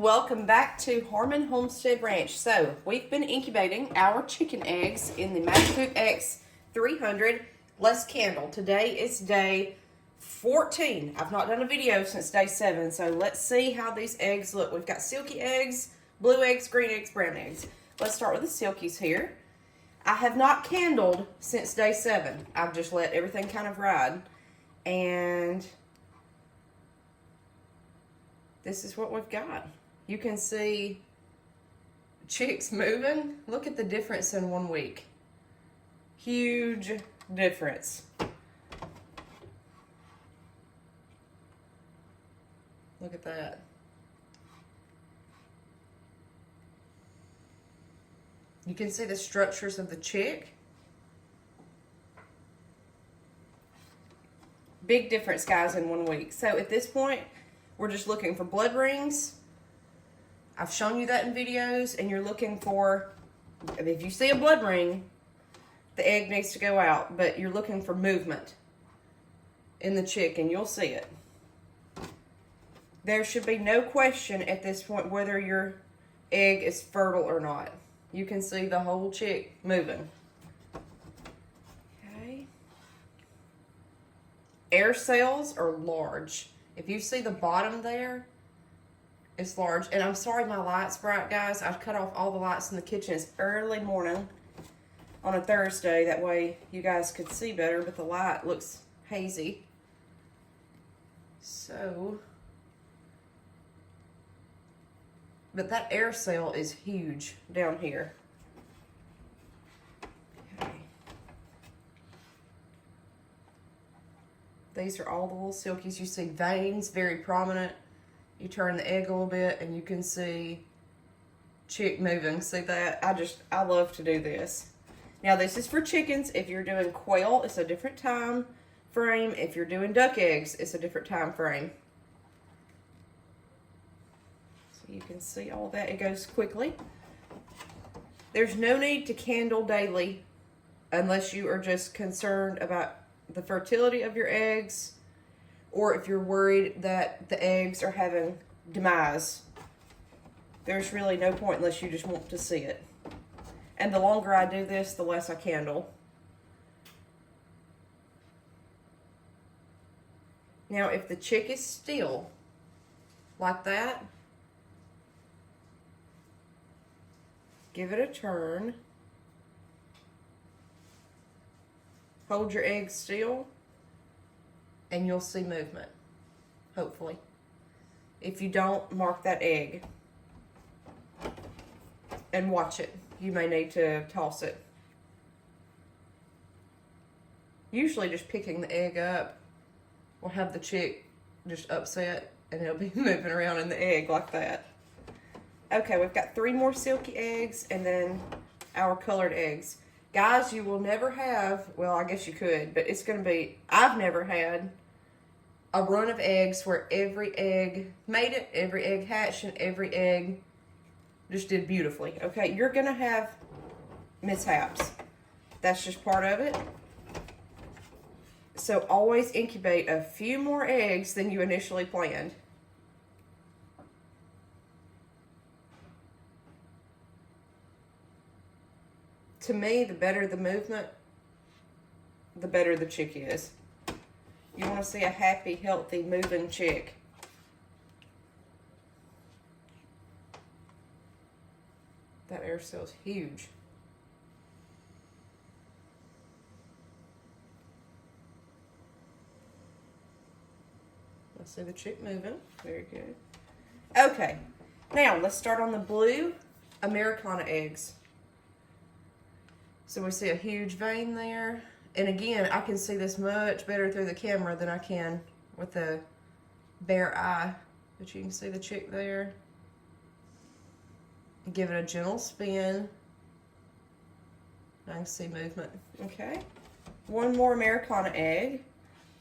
welcome back to Harmon Homestead Ranch. So we've been incubating our chicken eggs in the Magic X 300 less candle. Today is day 14. I've not done a video since day 7, so let's see how these eggs look. We've got silky eggs, blue eggs, green eggs, brown eggs. Let's start with the silkies here. I have not candled since day 7. I've just let everything kind of ride. And this is what we've got. You can see chicks moving. Look at the difference in 1 week. Huge difference. Look at that. You can see the structures of the chick. Big difference, guys, in 1 week. So at this point, we're just looking for blood rings. I've shown you that in videos, and you're looking for, if you see a blood ring, the egg needs to go out, but you're looking for movement in the chick, and you'll see it. There should be no question at this point whether your egg is fertile or not. You can see the whole chick moving. Okay. Air cells are large. If you see the bottom there, it's large. And I'm sorry my light's bright, guys. I've cut off all the lights in the kitchen. It's early morning on a Thursday. That way you guys could see better, but the light looks hazy. So, but that air cell is huge down here. Okay. These are all the little silkies. You see veins, very prominent. You turn the egg a little bit and you can see chick moving. See that? I love to do this. Now this is for chickens. If you're doing quail, it's a different time frame. If you're doing duck eggs, it's a different time frame. So you can see all that. It goes quickly. There's no need to candle daily unless you are just concerned about the fertility of your eggs, or if you're worried that the eggs are having demise. There's really no point unless you just want to see it. And the longer I do this, the less I candle. Now, if the chick is still like that, give it a turn. Hold your egg still, and you'll see movement, hopefully. If you don't, mark that egg and watch it. You may need to toss it. Usually just picking the egg up will have the chick just upset, and it'll be moving around in the egg like that. Okay, we've got 3 more silky eggs and then our colored eggs. Guys, you will never have, well, I guess you could, but it's going to be, I've never had a run of eggs where every egg made it, every egg hatched, and every egg just did beautifully. Okay, you're going to have mishaps. That's just part of it. So always incubate a few more eggs than you initially planned. To me, the better the movement, the better the chick is. You want to see a happy, healthy, moving chick. That air cell is huge. I see the chick moving. Very good. Okay, now let's start on the blue Americana eggs. So we see a huge vein there. And again, I can see this much better through the camera than I can with the bare eye. But you can see the chick there. Give it a gentle spin. I can see movement. Okay. 1 more Americana egg.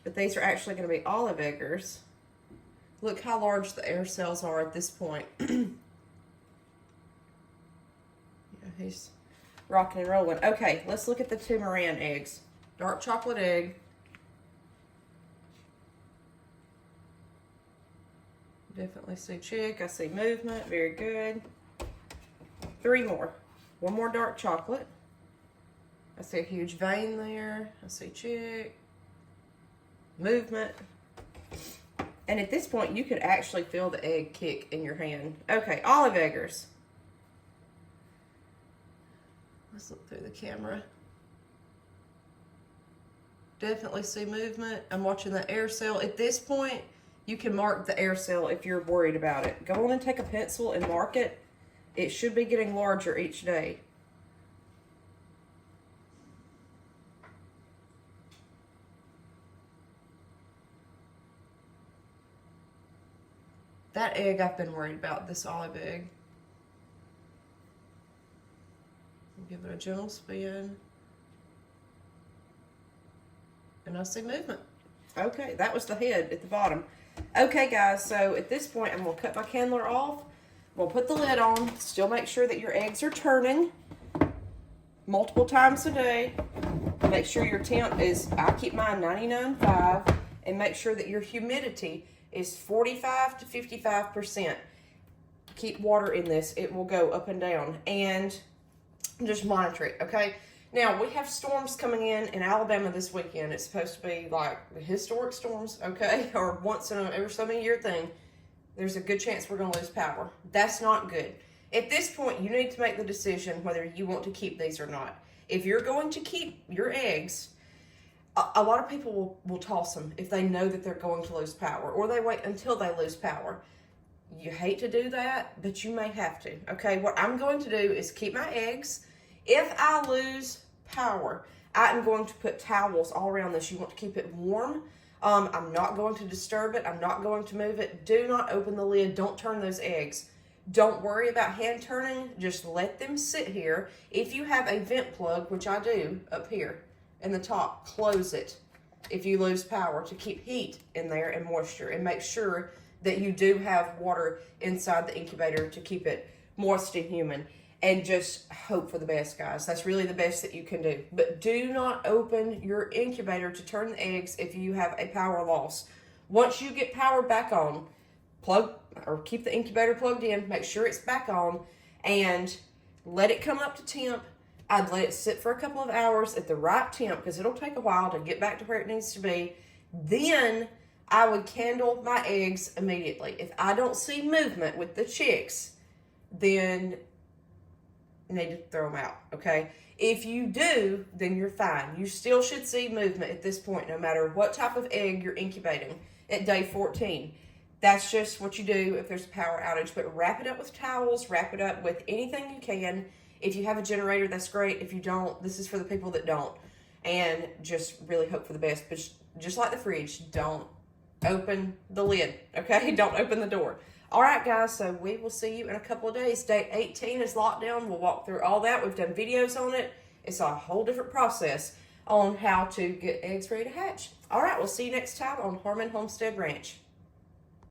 But these are actually going to be olive eggers. Look how large the air cells are at this point. Yeah, he's rocking and rolling. Okay, let's look at the 2 Moran eggs. Dark chocolate egg. Definitely see chick. I see movement. Very good. 3 more. 1 more dark chocolate. I see a huge vein there. I see chick. Movement. And at this point, you could actually feel the egg kick in your hand. Okay, olive eggers. Let's look through the camera. Definitely see movement. I'm watching the air cell. At this point, you can mark the air cell if you're worried about it. Go on and take a pencil and mark it. It should be getting larger each day. That egg I've been worried about, this olive egg. Give it a gentle spin. And I see movement. Okay, that was the head at the bottom. Okay, guys, so at this point, I'm going to cut my candler off. We'll put the lid on. Still make sure that your eggs are turning multiple times a day. Make sure your temp is, I keep mine 99.5, and make sure that your humidity is 45 to 55%. Keep water in this. It will go up and down. And just monitor it, okay? Now, we have storms coming in Alabama this weekend. It's supposed to be like the historic storms, okay? Or once in a every so many year thing. There's a good chance we're going to lose power. That's not good. At this point, you need to make the decision whether you want to keep these or not. If you're going to keep your eggs, a lot of people will toss them if they know that they're going to lose power, or they wait until they lose power. You hate to do that, but you may have to, okay? What I'm going to do is keep my eggs. If I lose power, I am going to put towels all around this. You want to keep it warm. I'm not going to disturb it. I'm not going to move it. Do not open the lid. Don't turn those eggs. Don't worry about hand turning. Just let them sit here. If you have a vent plug, which I do up here in the top, close it if you lose power to keep heat in there and moisture, and make sure that you do have water inside the incubator to keep it moist and humid. And just hope for the best, guys. That's really the best that you can do. But do not open your incubator to turn the eggs if you have a power loss. Once you get power back on, plug or keep the incubator plugged in, make sure it's back on, and let it come up to temp. I'd let it sit for a couple of hours at the right temp, because it'll take a while to get back to where it needs to be. Then I would candle my eggs immediately. If I don't see movement with the chicks, then need to throw them out, okay? If you do, then you're fine. You still should see movement at this point, no matter what type of egg you're incubating at day 14. That's just what you do if there's a power outage. But wrap it up with towels, wrap it up with anything you can. If you have a generator, that's great. If you don't, this is for the people that don't. And just really hope for the best. But just like the fridge, don't open the lid, okay? Don't open the door. All right, guys, so we will see you in a couple of days. Day 18 is lockdown. We'll walk through all that. We've done videos on it. It's a whole different process on how to get eggs ready to hatch. All right, we'll see you next time on Homestead Ranch.